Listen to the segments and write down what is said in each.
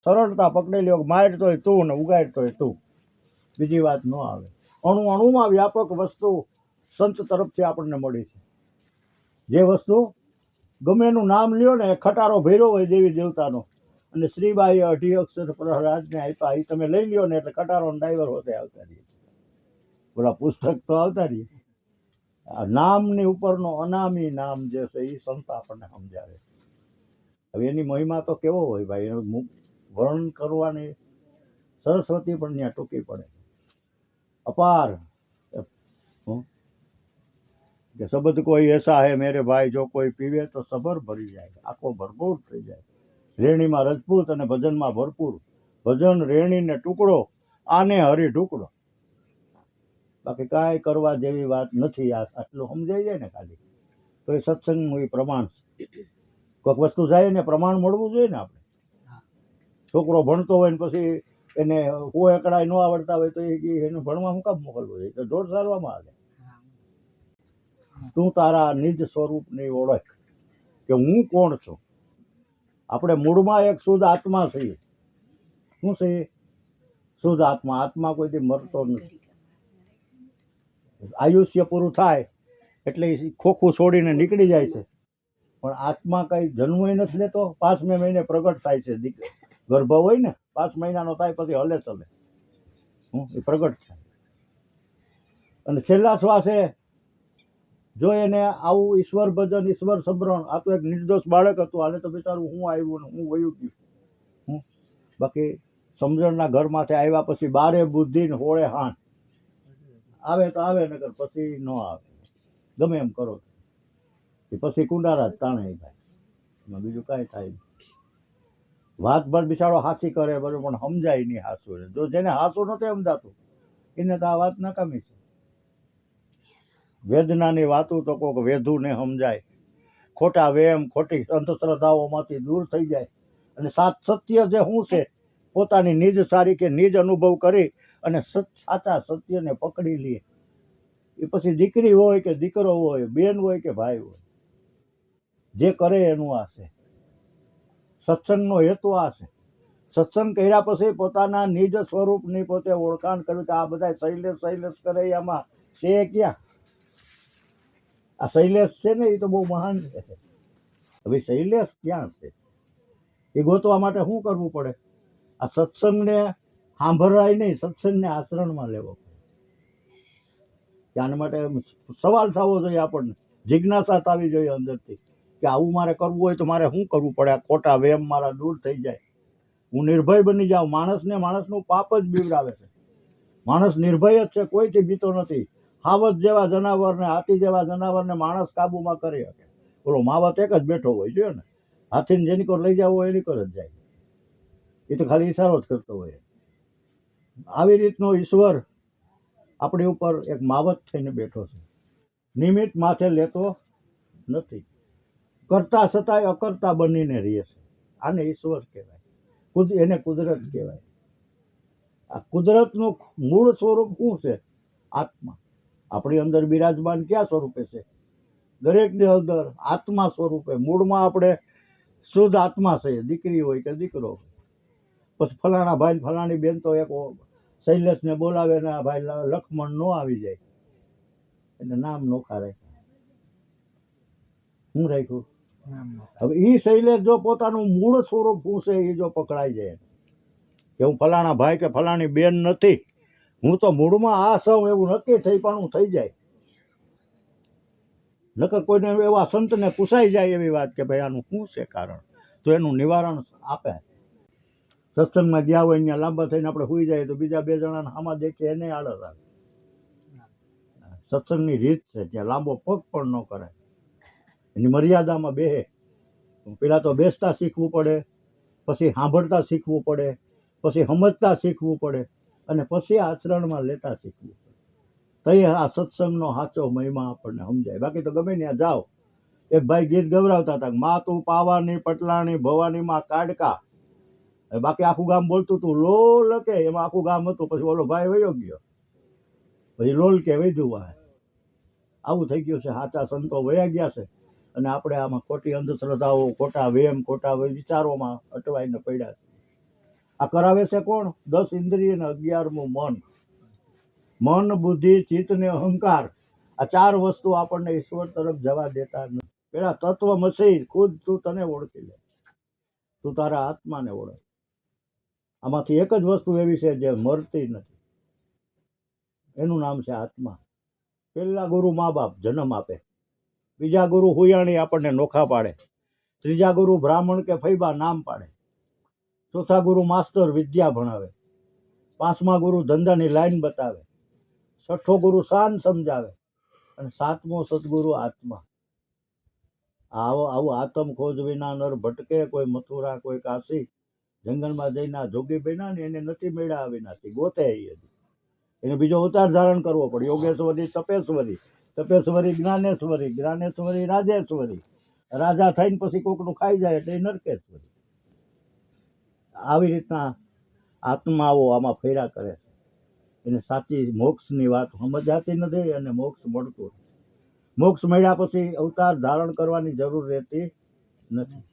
સરળતા પકડી લ્યો, મારતોય તું ને ઉગાડતોય તું, બીજી વાત ન આવે. અણુ અણુમાં વ્યાપક વસ્તુ સંત તરફથી આપણને મળી છે. જે વસ્તુ ગમે એનું નામ લ્યો ને, ખટારો ભર્યો હોય દેવી દેવતાનો, અને શ્રીબાઈએ 18 અક્ષર પ્રહલાદને આપ્યા, એ તમે લઈ લ્યો ને એટલે ખટારો ડ્રાઈવર હોતે આવતા રહીએ. બોલા પુસ્તક તો આવતા રહીએ. આ નામની ઉપરનો અનામી નામ જે છે એ સંત આપણને સમજાવે. હવે એની મહિમા તો કેવો હોય ભાઈ, એનું વર્ણન કરવાની સરસ્વતી પણ ત્યાં ટૂંકી પડે, અપાર. કે શબ્દ કોઈ એસા હે મેરે ભાઈ, જો કોઈ પીવે તો સબર ભરી જાય, આખો ભરપૂર થઈ જાય. રેણીમાં રજપૂત અને ભજનમાં ભરપૂર. ભજન રેણીને ટુકડો, આને હરી ઢુકડો. બાકી કાંઈ કરવા જેવી વાત નથી. આટલું સમજાઈ જાય ને ખાલી તો એ સત્સંગનું એ પ્રમાણ છે. કોઈક વસ્તુ જાય ને પ્રમાણ મળવું જોઈએ ને. આપણે છોકરો ભણતો હોય ને પછી એને એકડાય ન આવડતા હોય તો એને ભણવા શું કામ મોકલવું જોઈએ? તો જોર સારવામાં આવે. તું તારા નિજ સ્વરૂપની ઓળખ, કે હું કોણ છું. આપણે મૂળમાં એક શુદ્ધ આત્મા છીએ. શું છે? શુદ્ધ આત્મા. આત્મા કોઈથી મરતો નથી. આયુષ્ય પૂરું થાય એટલે ખોખું છોડીને નીકળી જાય છે, પણ આત્મા કઈ જન્મય નથી લેતો. 5મે મહિને પ્રગટ થાય છે. ગર્ભ હોય ને 5 મહિનાનો થાય પછી હલે ચલે, એ પ્રગટ થાય. અને છેલ્લા શ્વાસે જો એને આવું ઈશ્વર ભજન, ઈશ્વર સમરણ, આ તો એક નિર્દોષ બાળક હતું, આને તો બિચારું હું આવ્યું ને હું વયું ગયું. બાકી સમજણના ઘરમાંથી આવ્યા પછી 12 બુદ્ધિ ને 16 હાન આવે તો આવે, નગર પછી ન આવે. ગમે એમ કરો પછી કુંડારા જ તાણે થાય, એમાં બીજું કાંઈ થાય નહીં. વાત ભર બિચારો હાથી કરે બરોબર, પણ સમજાય નહીં હાસું. જો જેને હાસું નથી સમજાતું એને તો આ વાત નકામી છે. વેદનાની વાતું તો કોઈક વેધુને સમજાય. ખોટા વેમ, ખોટી અંધશ્રદ્ધાઓમાંથી દૂર થઈ જાય, અને સત્ય જે શું છે પોતાની નિજ સારી કે નિજ અનુભવ કરી અને સાચા સત્યને પકડી લે. એ પછી દીકરી હોય કે દીકરો હોય, બેન હોય કે ભાઈ હોય, જે કરે એનું આ છે. સત્સંગનો હેતુ આ છે. સત્સંગ કર્યા પછી પોતાના નિજ સ્વરૂપની પોતે ઓળખાણ કરવી. કે આ બધા શૈલેષ કરે આમાં છે ક્યાં? આ શૈલેષ છે ને એ તો બહુ મહાન છે. હવે શૈલેષ ક્યાં છે એ ગોતવા માટે શું કરવું પડે? આ સત્સંગને સાંભળવાય નહીં, સત્સંગને આચરણમાં લેવો પડે. આના માટે સવાલ થવો જોઈએ આપણને, જિજ્ઞાસા થવી જોઈએ અંદરથી, કે આવું મારે કરવું હોય તો મારે શું કરવું પડે? આ ખોટા વેમ મારા દૂર થઈ જાય, હું નિર્ભય બની જાઉં. માણસનું પાપ જ બીવડાવે છે. માણસ નિર્ભય જ છે, કોઈથી બીતો નથી. હાવજ જેવા જનાવરને, હાથી જેવા જનાવરને માણસ કાબુમાં કરી શકે. બોલો, માવત એક જ બેઠો હોય છે ને, હાથીને જેની કોર લઈ જવો હોય એની કોર જ જાય. એ તો ખાલી ઈશારો જ કરતો હોય. આવી રીતનો ઈશ્વર આપણી ઉપર એક માવત થઈને બેઠો છે, નિમિત્ત માથે લેતો નથી, કરતા છતાંય અકર્તા બનીને રહે છે. આને ઈશ્વર કહેવાય, એને કુદરત કહેવાય. આ કુદરતનું મૂળ સ્વરૂપ શું છે? આત્મા. આપણી અંદર બિરાજમાન ક્યાં સ્વરૂપે છે? દરેકની અંદર આત્મા સ્વરૂપે. મૂળમાં આપણે શુદ્ધ આત્મા છે, દીકરી હોય કે દીકરો હોય. પછી ફલાણા ભાઈ ફલાણી બેન તો એક શૈલેષને બોલાવે ને, આ ભાઈ લક્ષ્મણ નો આવી જાય એટલે નામ નોખા રાખ્યા. શું રાખ્યું? હવે એ શૈલેષ જો પોતાનું મૂળ સ્વરૂપ શું છે એ જો પકડાઈ જાય કે હું ફલાણા ભાઈ કે ફલાણી બેન નથી, હું તો મૂળમાં આ સૌ, એવું નક્કી થઈ પણ હું થઈ જાય. નકર કોઈને એવા સંતને પૂછાઈ જાય એવી વાત કે ભાઈ આનું શું છે કારણ, તો એનું નિવારણ આપે. સત્સંગમાં ગયા હોય અહીંયા લાંબા થઈને આપણે સુઈ જાય તો બીજા 2 જણાને આમાં દેખે એને આળસ આવે. સત્સંગની રીત છે, ત્યાં લાંબો પગ પણ ન કરાય, એની મર્યાદામાં બેહે. પેલા તો બેસતા શીખવું પડે, પછી સાંભળતા શીખવું પડે, પછી સમજતા શીખવું પડે, અને પછી આચરણમાં લેતા શીખવું પડે. તો આ સત્સંગનો સાચો મહિમા આપણને સમજાય. બાકી તો ગમે ત્યાં જાઓ. એક ભાઈ ગીત ગવડાવતા હતા, મા તું પાવાની પટલાણી ભવાની માં કાડકા. બાકી આખું ગામ બોલતું હતું લોલ કે, એમાં આખું ગામ હતું. પછી ઓલો ભાઈ વયો ગયો, પછી લોલ કે વૈધું. આવું થઈ ગયું છે. સાચા સંતો વયા ગયા છે, અને આપણે આમાં ખોટી અંધશ્રદ્ધાઓ, ખોટા વેમ, ખોટા વિચારોમાં અટવાઈને પડ્યા છે. આ કરાવે છે કોણ? 10 ઇન્દ્રિય ને 11મું મન. મન, બુદ્ધિ, ચિત્ત ને અહંકાર, આ 4 વસ્તુ આપણને ઈશ્વર તરફ જવા દેતા નથી. પેલા તત્વમસી ખુદ તું તને ઓળખી લે, તું તારા આત્માને ઓળખ. આમાંથી એક જ વસ્તુ એવી છે જે મરતી નથી, એનું નામ છે આત્મા. પહેલા ગુરુ મા બાપ જન્મ આપે, બીજા ગુરુ હુયાણી આપણને નોખા પાડે, ત્રીજા ગુરુ બ્રાહ્મણ કે ફૈબા નામ પાડે, ચોથા ગુરુ માસ્ટર વિદ્યા ભણાવે, પાંચમા ગુરુ ધંધાની લાઈન બતાવે, છઠ્ઠો ગુરુ શાન સમજાવે, અને સાતમો સદગુરુ આત્મા. આવું આત્મ ખોજ વિના નર ભટકે, કોઈ મથુરા કોઈ કાશી, જંગલમાં જઈને જોગી બન્યા ને એને નથી મેળ્યા વિનાથી ગોતે એને બીજો અવતાર ધારણ કરવો પડે. યોગેશ્વરી તપેશ્વરી, તપેશ્વરી જ્ઞાનેશ્વરી, જ્ઞાનેશ્વરી રાજેશ્વરી, રાજા થઈને પછી કોકનું ખાઈ જાય એટલે નરકેશ્વરી. આવી રીતના આત્માઓ આમાં ફેરા કરે છે. એને સાચી મોક્ષની વાત સમજાતી નથી અને મોક્ષ મળતું નથી. મોક્ષ મળ્યા પછી અવતાર ધારણ કરવાની જરૂર રહેતી નથી.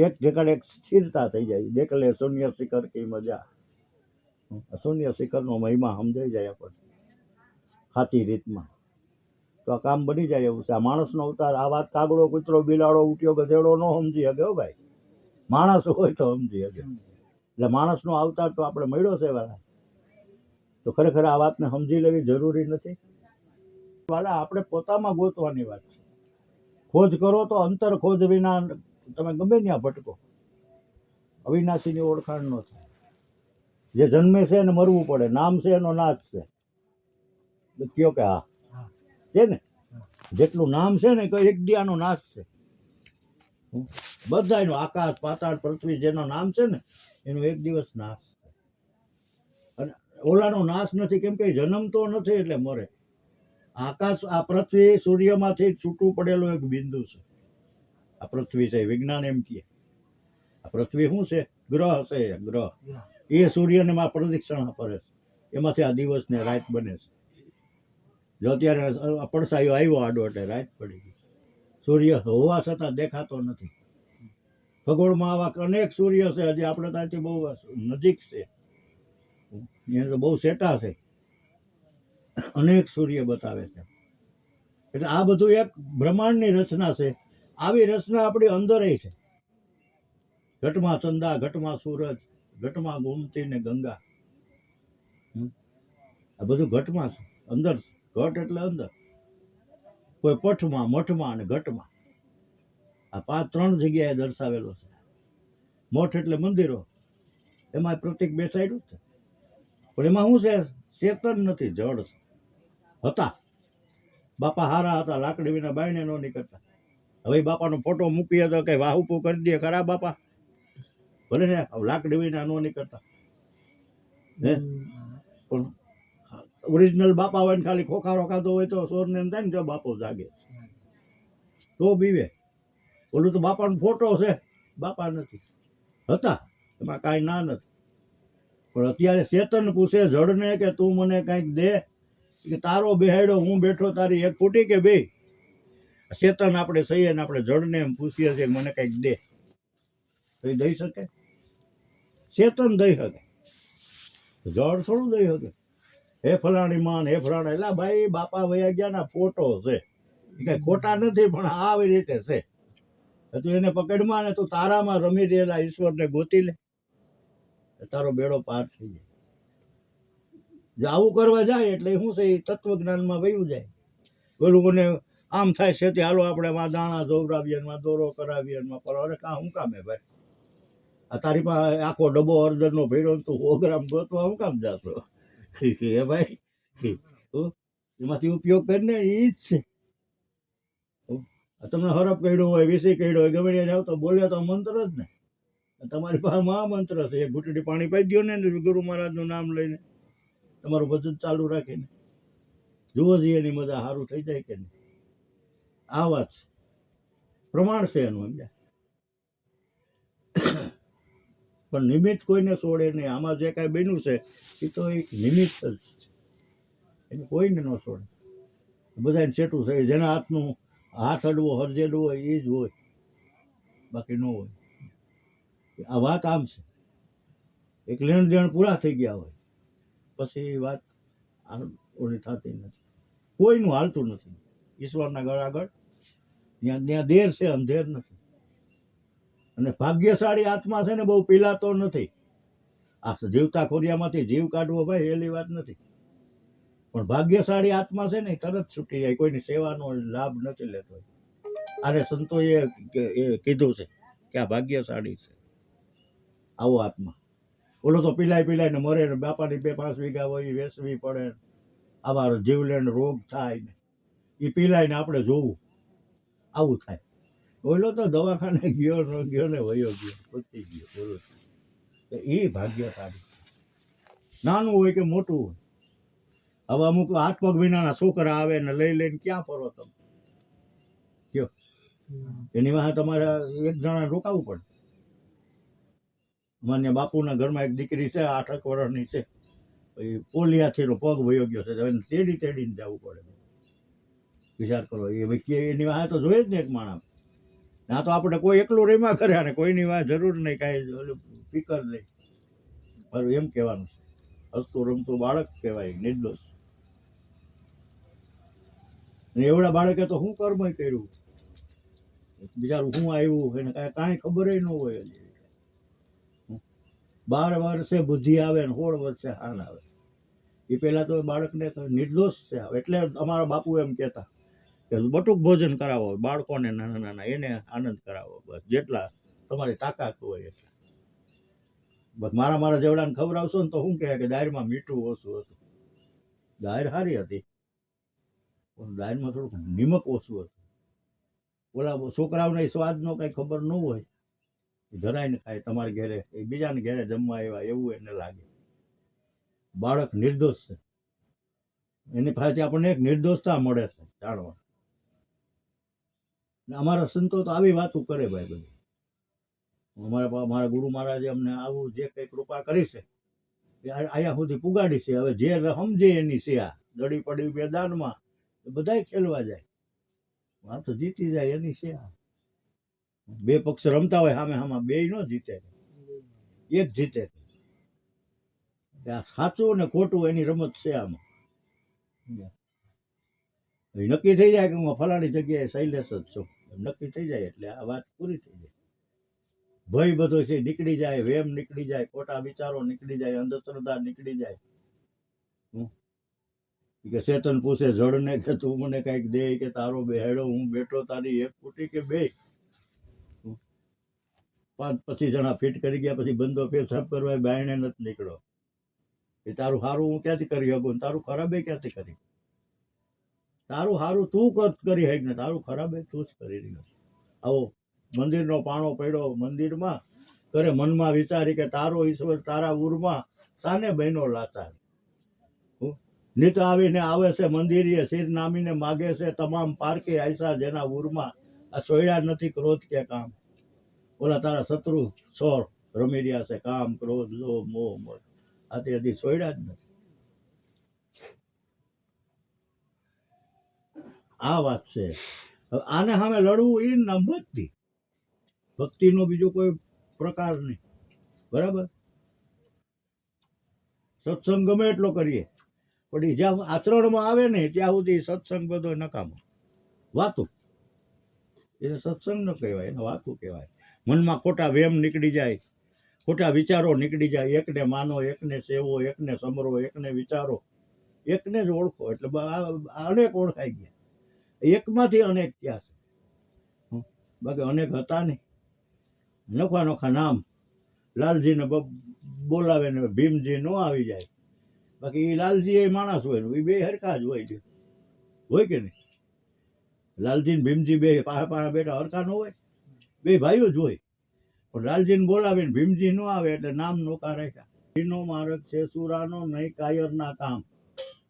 એક જગ્યાએ એક સ્થિરતા થઈ જાય. દેખ લે શૂન્ય શિખર કી મજા. શૂન્ય શિખરનો મહિમા સમજાઈ જાય આપણને સાચી રીતમાં, તો આ કામ બની જાય એવું છે. આ માણસનો અવતાર, આ વાત કાગડો, કૂતરો, બિલાડો, ઉઠ્યો, ગધેડો ન સમજી શકે હો ભાઈ. માણસ હોય તો સમજી શકે. એટલે માણસનો અવતાર તો આપણે મળ્યો છે વાલા, તો ખરેખર આ વાતને સમજી લેવી જરૂરી નથી વાલા. આપણે પોતામાં ગોતવાની વાત છે. ખોજ કરો તો અંતર ખોજ વિના તમે ગમે ત્યાં ભટકો. અવિનાશીની ઓળખાણ ન થાય. જે જન્મે છે એને મરવું પડે, નામ છે એનો નાશ છે. કયો કે હા છે ને, જેટલું નામ છે ને એક દિયાનો નાશ છે. બધા એનો આકાશ પાતાળ પૃથ્વી જેનો નામ છે ને એનો એક દિવસ નાશ છે. અને ઓલાનો નાશ નથી, કેમ કે જન્મતો નથી એટલે મરે. આકાશ, આ પૃથ્વી સૂર્યમાંથી છૂટું પડેલું એક બિંદુ છે. આ પૃથ્વી છે, વિજ્ઞાન એમ કહે. આ પૃથ્વી શું છે? ગ્રહ છે. ગ્રહ એ સૂર્યને માં પ્રદક્ષિણા ફરે છે. એમાંથી આ દિવસ ને રાત બને છે. જો અત્યારે પડસાયો આવ્યો આડો એટલે રાત પડી ગઈ. સૂર્ય હોવા છતાં દેખાતો નથી. ખગોળમાં આવા અનેક સૂર્ય છે, હજી આપણે ત્યાંથી બહુ નજીક છે, અહીંયા તો બહુ સેટા છે, અનેક સૂર્ય બતાવે છે. એટલે આ બધું એક બ્રહ્માંડની રચના છે. આવી રચના આપણી અંદર છે. ઘટમાં ચંદા, ઘટમાં સૂરજ, ઘટમાં ગોમતી ને ગંગા. આ બધું ઘટમાં છે, અંદર. ઘટ એટલે અંદર. કોઈ પઠમાં, મઠમાં અને ઘટમાં. આ 3 જગ્યાએ દર્શાવેલો છે. મઠ એટલે મંદિરો, એમાં પ્રતિક બેસાડ્યું છે. પણ એમાં શું છે? ચેતન નથી, જળ છે. હતા બાપા હારા હતા, લાકડી વિના બાયણે ન નીકળતા. હવે બાપાનો ફોટો મૂકીએ તો કઈ વાહુપું કરી દે ખરા બાપા? ભલે ને લાકડી વિના ન નીકળતા. પણ ઓરિજિનલ બાપા હોય ને ખાલી ખોખારો ખાધો હોય તો સોરને એમ થાય ને જો બાપો જાગે તો બીવે. ઓલું તો બાપાનો ફોટો છે, બાપા નથી. હતા, એમાં કાંઈ ના નથી. પણ અત્યારે ચેતન પૂછે જળને કે તું મને કંઈક દે, કે તારો બેહાડ્યો હું બેઠો તારી એક ફૂટી કે બે? ચેતન આપણે સહીએ ને આપણે જળને એમ પૂછીએ છીએ મને કંઈક દે, તો એ દઈ શકે? ચેતન દઈ શકે, જળ થોડું દઈ શકે. હે ફલાણી માન, હે ફલાણા, એટલે ભાઈ બાપા વયા ગયા ના ફોટો છે, એ કઈ ખોટા નથી, પણ આવી રીતે છે. તું એને પકડમાં ને તું તારામાં રમી રહેલા ઈશ્વરને ગોતી લે, તારો બેડો પાર થઈ જાય. જો આવું કરવા જાય એટલે શું છે? એ તત્વજ્ઞાનમાં વયું જાય. એ લોકોને આમ થાય છે તે હાલો આપણે માં દાણા ધોવરાવીએ, માં દોરો કરાવીએ, માં પર અરે કાં શું કામે ભાઈ? આ તારી પાસે આખો ડબ્બો હળદરનો ભર્યો, તું 100 ગ્રામ ગોતવા શું કામ જાશો? એ ભાઈ એમાંથી ઉપયોગ કરીને એ જ છે. તમને હરફ કર્યો હોય, વીસી કર્યો હોય, ગમે ત્યાં જાવ તો બોલે તો મંત્ર જ ને. તમારી પાસે મહામંત્ર છે. એક ઘૂંટડી પાણી પાઈ દો ને ગુરુ મહારાજનું નામ લઈને, તમારું ભજન ચાલુ રાખીને જુઓ જ એની મજા સારું થઈ જાય કે નહીં. આ વાત છે, પ્રમાણ છે એનું, સમજ્યા? પણ નિમિત્ત કોઈને છોડે નહીં. આમાં જે કાંઈ બન્યું છે એ તો એક નિમિત્ત જ છે, એને કોઈને ન છોડે. બધાને છેટું છે. જેના હાથનું હાથ અડવો હરજેડવું હોય એ જ હોય, બાકી ન હોય. આ વાત આમ છે. એક લેણ દેણ પૂરા થઈ ગયા હોય પછી વાત ઓલી થતી નથી, કોઈનું હાલતું નથી. ઈશ્વરના ઘર આગળ ત્યાં ત્યાં દેર છે, અંધેર નથી. અને ભાગ્યશાળી આત્મા છે ને બહુ પીલાતો નથી. આ જીવતા ખોરિયામાંથી જીવ કાઢવો ભાઈ એલી વાત નથી, પણ ભાગ્યશાળી આત્મા છે ને તરત છૂટી જાય, કોઈની સેવાનો લાભ નથી લેતો. આને સંતોએ કીધું છે કે આ ભાગ્યશાળી છે આવો આત્મા. ઓલો તો પીલાય ને મરે ને બાપાની 2-5 વીઘા હોય એ વેચવી પડે, આવા જીવલેણ રોગ થાય ને એ પીલાય ને આપણે જોવું, આવું થાય. ઓલો તો દવાખાને ગયો ન ગયો ને વયો ગયો, પતી ગયો. બોલો એ ભાગ્યશાળી, નાનું હોય કે મોટું હોય. હવે અમુક હાથ પગ વિનાના છોકરા આવે ને લઈને ક્યાં ફરો તમે કયો? એની વાહે તમારે એક જણા રોકાવું પડે. માન્ય બાપુના ઘરમાં એક દીકરી છે, 8 વર્ષની છે, પોલિયાથી પગ વયો ગયો છે, તેડીને જવું પડે. વિચાર કરો, એની વાહે તો જોઈએ જ ને એક માણસ. ના તો આપણે કોઈ એકલું રેમાં કરે અને કોઈની વાહ જરૂર નહીં, કાંઈ ફિકર નહીં. મારું એમ કહેવાનું છે, હસતું રમતું બાળક કહેવાય, નિર્દોષ. એવડા બાળકે તો શું કર્મ કર્યું, બિચારું શું આવ્યું એને કાંઈ ખબર ન હોય. 12 વર્ષે બુદ્ધિ આવે ને 16 વર્ષે હાન આવે. એ પહેલા તો બાળકને નિર્દોષ છે. એટલે અમારા બાપુ એમ કહેતા કે બટુક ભોજન કરાવો બાળકોને, નાના નાના એને આનંદ કરાવો, બસ જેટલા તમારી તાકાત હોય એટલા. બસ મારા જેવડાને ખવડાવશો ને તો શું કહે કે દાળમાં મીઠું ઓછું હતું. દાળ સારી હતી પણ દાળમાં થોડુંક નિમક ઓછું હતું. ઓલા છોકરાઓને સ્વાદનો કંઈ ખબર ન હોય, ધરાઈને ખાય તમારે ઘરે, એ બીજાને ઘરે જમવા આવ્યા એવું એને લાગે. બાળક નિર્દોષ છે, એની પાસેથી આપણને એક નિર્દોષતા મળે છે જાણવા. અમારા સંતો તો આવી વાતો કરે ભાઈ બધી. મારા ગુરુ મહારાજે અમને આવું જે કંઈ કૃપા કરી છે એ અહીંયા સુધી પુગાડી છે. હવે જે સમજે એની સિયા દડી પડી મેદાનમાં બધાય ખેલવા જાય, આ તો જીતી જાય એની સિયા. 2 પક્ષ રમતા હોય સામે બે ન જીતે, એક જીતે. સાચું ને ખોટું એની રમત છે. આમાં નક્કી થઈ જાય કે હું ફલાણી જગ્યાએ શૈલેષ જ છું, નક્કી થઈ જાય એટલે આ વાત પૂરી થઈ જાય. ભય બધો છે નીકળી જાય, વેમ નીકળી જાય, ખોટા વિચારો નીકળી જાય, અંધશ્રદ્ધા નીકળી જાય. કે ચેતન પૂછે જળને કે તું મને કઈક દે, કે તારો બેહેડો હું બેઠો તારી એક ફૂટી કે 2. 5-25 જણા ફિટ કરી ગયા પછી બંધો પેશાબ કરવા બાયણે નથી નીકળો. એ તારું સારું હું ક્યાંથી કરી શકું, તારું ખરાબે ક્યાંથી કરી? તારું સારું તું કરી શક ને તારું ખરાબે તું જ કરી રહ્યો. આવો મંદિરનો પાણો પડ્યો મંદિરમાં, કરે મનમાં વિચારી કે તારો ઈશ્વર તારા ઉરમાં સાને બહેનો લાચાર. નિત આવીને આવે છે મંદિરે, શિર નામીને માગે છે તમામ પારકે આયસા જેના ઉરમાં. આ સોયડા નથી ક્રોધ કે કામ. ઓલા તારા શત્રુ છોર રમી રહ્યા છે કામ, ક્રોધ, લોભ, મોહ, મદ. આ તે હજી સોયડા જ નથી. આ વાત છે. આને સામે લડવું એ નામ ભક્તિ. ભક્તિનો બીજો કોઈ પ્રકાર નહીં. બરાબર, સત્સંગ ગમે એટલો કરીએ પણ જ્યાં આચરણમાં આવે ને ત્યાં સુધી સત્સંગ બધો નકામો. વાતું એને સત્સંગ ન કહેવાય, એને વાતું કહેવાય. મનમાં ખોટા વેમ નીકળી જાય, ખોટા વિચારો નીકળી જાય. એકને માનો, એકને સેવો, એકને સમરો, એકને વિચારો, એકને જ ઓળખો એટલે અનેક ઓળખાઈ ગયા. એકમાંથી અનેક ક્યાં છે? બાકી અનેક હતા નહીં. નોખા નામ લાલજીને બોલાવે ને ભીમજી ન આવી જાય. બાકી એ લાલજી એ માણસ હોય ને એ 2 હરખા જ હોય કે નહીં? લાલજી ને ભીમજી 2 પાસે બેઠા હરખા ન હોય, 2 ભાઈઓ જ હોય. પણ લાલજીને બોલાવીને ભીમજી ન આવે એટલે નામ નોખા રાખ્યા. નો માર્ગ છે સુરાનો નહીં કાયરના કામ,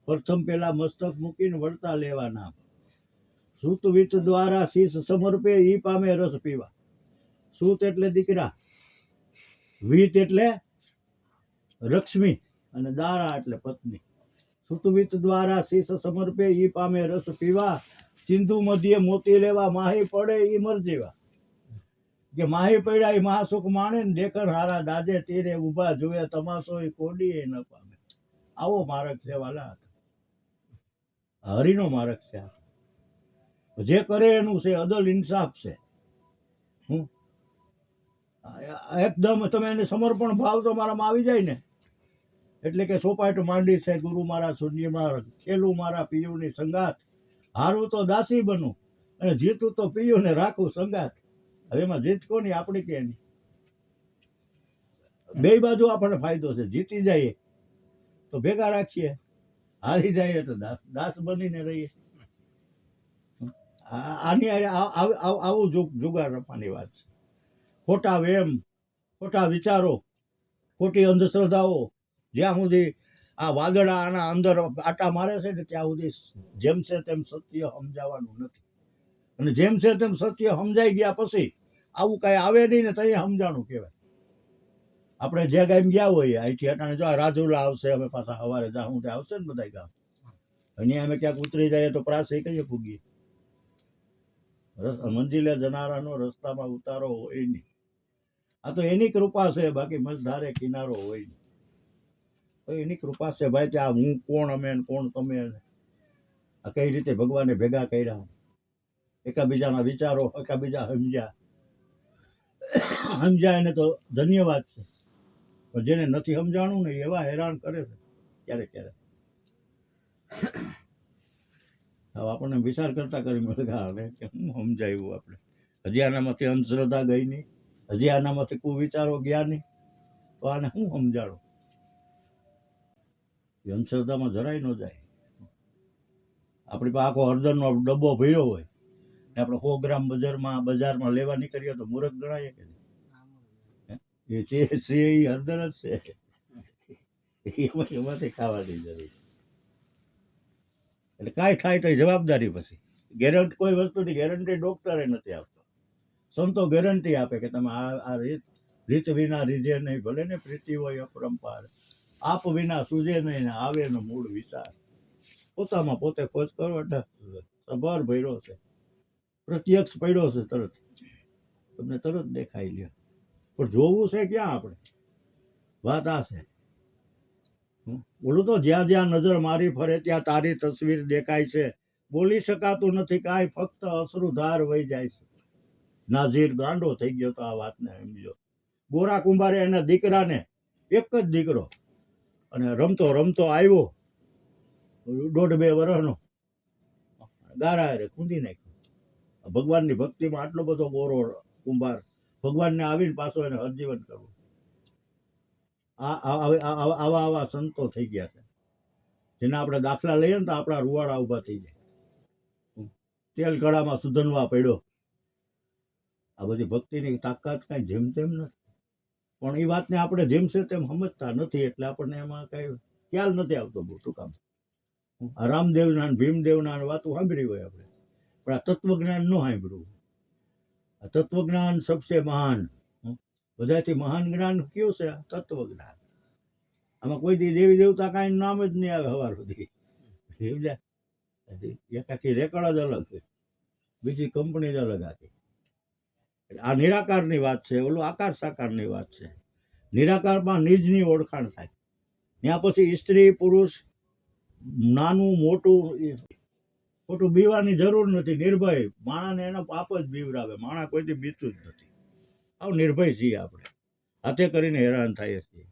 પ્રથમ પેલા મસ્તક મૂકીને વળતા લેવા નામ. સૂત વિત દ્વારા શીશ સમર્પે ઈ પામે રસ પીવા. સૂત એટલે દીકરા, વિત એટલે લક્ષ્મી અને દારા એટલે પત્ની. સુતવિત દ્વારા શીશ સમર્પે ઈ પામે રસ પીવા. સિંધુ મધ્યે મોતી લેવા માહી પડે ઈ મર જેવા. કે માહી પડ્યા એ મહાસુખ માણે ને દેખર હારા દાદે તીરે ઊભા જોવે તમાશો એ કોડીએ ન પામે. આવો માર્ગ છે વાલા, હરિનો માર્ગ છે. જે કરે એનું છે, અદલ ઇન્સાફ છે. હું એકદમ તમે એને સમર્પણ ભાવ તમારામાં આવી જાય ને, એટલે કે સોપાટ માંડી છે ગુરુ મારા શૂન્યમાં, ખેલું મારા પિયુની સંગાત, હારું તો દાસી બનું અને જીતું તો પિયુને રાખું સંગાત. હવે એમાં જીત કોની, આપણી કે એની? બે બાજુ આપણને ફાયદો છે. જીતી જઈએ તો ભેગા રાખીએ, હારી જઈએ તો દાસ બનીને રહીએ. આની આવું જુગાર રમવાની વાત છે. ખોટા વેમ, ખોટા વિચારો, ખોટી અંધશ્રદ્ધાઓ જ્યાં સુધી આ વાદળા આના અંદર આટા મારે છે ને ત્યાં સુધી જેમ છે તેમ સત્ય સમજાવવાનું નથી. અને જેમ છે તેમ સત્ય સમજાઈ ગયા પછી આવું કાંઈ આવે નહીં ને તઈ સમજાણું કહેવાય. આપણે જે ગામ ગયા હોઈએ અહીંથી અટાણે જો રાજુલા આવશે, અમે પાછા સવારે જાઉં ત્યાં આવશે ને બધા ગામ, અહીંયા અમે ક્યાંક ઉતરી જઈએ તો પ્રાસી કહીએ પૂગીએ. મંજિલે જનારાનો રસ્તામાં ઉતારો હોય નહીં. આ તો એની કૃપા છે, બાકી મજધારે કિનારો હોય નહીં. તો એની કૃપા છે ભાઈ, ત્યાં હું કોણ અમે કોણ તમે, આ કઈ રીતે ભગવાને ભેગા કર્યા, એકાબીજાના વિચારો એકાબીજા સમજ્યા એને તો ધન્યવાદ છે. પણ જેને નથી સમજાણું ને એવા હેરાન કરે છે ક્યારેક ક્યારેક. હવે આપણને વિચાર કરતા કરી મળે કે હું સમજાયું આપણે. હજી આનામાંથી અંધશ્રદ્ધા ગઈ નહીં, હજી આનામાંથી કુવિચારો ગયા નહીં, તો આને હું સમજાડું? અંધશ્રદ્ધામાં જરાય ન જાય. આપણી પાસે આખો હળદરનો ડબ્બો ભર્યો હોય ને આપણે 100 ગ્રામ બજારમાં લેવા નીકળીએ તો મૂર્ખ ગણાય કે નહીં? એ છે હળદર જ છે, એમાંથી ખાવાની જરૂર. એટલે કાંઈ થાય તો જવાબદારી પછી. ગેરંટી કોઈ વસ્તુની ગેરંટી ડોક્ટરે નથી આપતો. સંતો ગેરંટી આપે કે તમે આ રીત વિના રીજે નહીં, ભલે ને પ્રીતિ હોય અપરંપાર, આપ વિના સૂજે નહીં ને આવે નો મૂળ વિચાર. પોતામાં પોતે ખોજ કરો એટલે સભર ભર્યો છે, પ્રત્યક્ષ પડ્યો છે, તરત તમને તરત દેખાઈ લ્યો. પણ જોવું છે ક્યાં આપણે? વાત આ છે. બોલું તો જ્યાં જ્યાં નજર મારી ફરે ત્યાં તારી તસવીર દેખાય છે. બોલી શકાતું નથી કાંઈ, ફક્ત અશ્રુધાર વહી જાય છે. નાઝીર ગાંડો થઈ ગયો તો આ વાતને સમજો. ગોરા કુંભારે એના દીકરાને, એક જ દીકરો, અને રમતો રમતો આવ્યો 1.5-2 વર્ષનો, ગારા રે કૂંદી નાખ્યો. ભગવાનની ભક્તિમાં આટલો બધો ગોરો કુંભાર, ભગવાનને આવીને પાછો એને હરજીવન કરવું. આવા સંતો થઈ ગયા છે જેના આપણે દાખલા લઈએ ને તો આપણા રૂવાડા ઉભા થઈ જાય. તેલ કડામાં સુધનવા પડ્યો. આ બધી ભક્તિની તાકાત કાંઈ જેમ તેમ નથી. પણ એ વાતને આપણે જેમ છે તેમ સમજતા નથી, એટલે આપણને એમાં કાંઈ ખ્યાલ નથી આવતો બહુ. શું કામ? રામદેવના ભીમદેવના વાતો સાંભળી હોય આપણે, પણ આ તત્વજ્ઞાન ન સાંભળ્યું. આ તત્વજ્ઞાન સબસે મહાન, બધાથી મહાન જ્ઞાન કયું છે? તત્વજ્ઞાન. આમાં કોઈ દી દેવી દેવતા કાંઈ નામ જ નહીં આવે સવાર સુધી. એક આખી રેકર્ડ જ અલગ છે, બીજી કંપની જ અલગ આખી. આ નિરાકારની વાત છે, ઓલું આકાર સાકારની વાત છે. નિરાકારમાં નિજની ઓળખાણ થાય. ત્યાં પછી સ્ત્રી પુરુષ, નાનું મોટું ખોટું બીવાની જરૂર નથી. નિર્ભય માણાને એનો પાપ જ બીવરાવે. માણા કોઈથી બીતું જ નથી. આવ નિર્ભય છીએ આપણે, હાથે કરીને હેરાન થાય છીએ.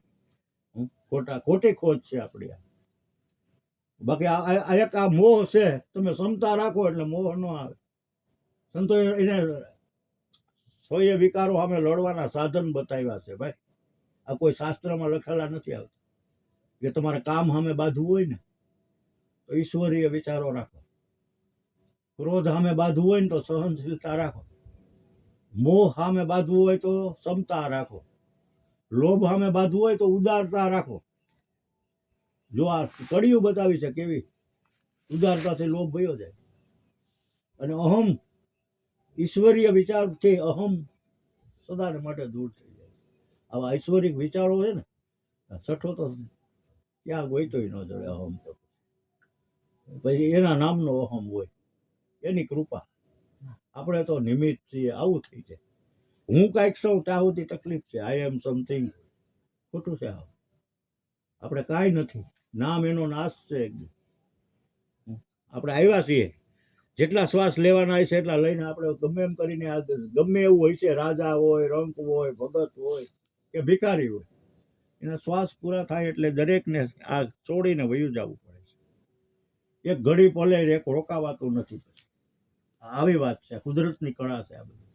ખોટી ખોજ છે આપણી આ. બાકી આ એક આ મોહ છે, તમે ક્ષમતા રાખો એટલે મોહ ન આવે. સંતો એને સોએ વિકારો સામે લડવાના સાધન બતાવ્યા છે ભાઈ. આ કોઈ શાસ્ત્રમાં લખેલા નથી આવતા. કે તમારે કામ સામે બાંધવું હોય ને તો ઈશ્વરીય વિચારો રાખો, ક્રોધ સામે બાંધવું હોય ને તો સહનશીલતા રાખો, મોહ સામે બાંધવું હોય તો ક્ષમતા રાખો, લોભ સામે બાંધવું હોય તો ઉદારતા રાખો. જો આ કડિયું બતાવી છે કેવી ઉદારતાથી લોભ ભયો જાય. અને અહમ, ઈશ્વરીય વિચારથી અહમ સદાને માટે દૂર થઈ જાય. આવા ઐશ્વરિક વિચારો છે ને, છઠ્ઠો તો ક્યાં ગોઈતોય ન જડે અહમ તો. પછી એના નામનો અહમ હોય, એની કૃપા. આપણે તો નિમિત્ત છીએ, આવું થઈ જાય. હું કાંઈક સૌ ત્યાં સુધી તકલીફ છે. આઈ એમ સમથિંગ ખોટું છે. આપણે કાંઈ નથી. નામ એનો નાશ છે. આપણે આવ્યા છીએ, જેટલા શ્વાસ લેવાના હોય છે એટલા લઈને આપણે ગમે એમ કરીને ગમે એવું હોય છે, રાજા હોય, રંક હોય, ભગત હોય કે ભિખારી હોય, એના શ્વાસ પૂરા થાય એટલે દરેકને આ છોડીને વયું જવું પડે છે. એક ઘડી પલે એક રોકાવાતું નથી. આવી વાત છે. કુદરતની કળા છે આ બધી.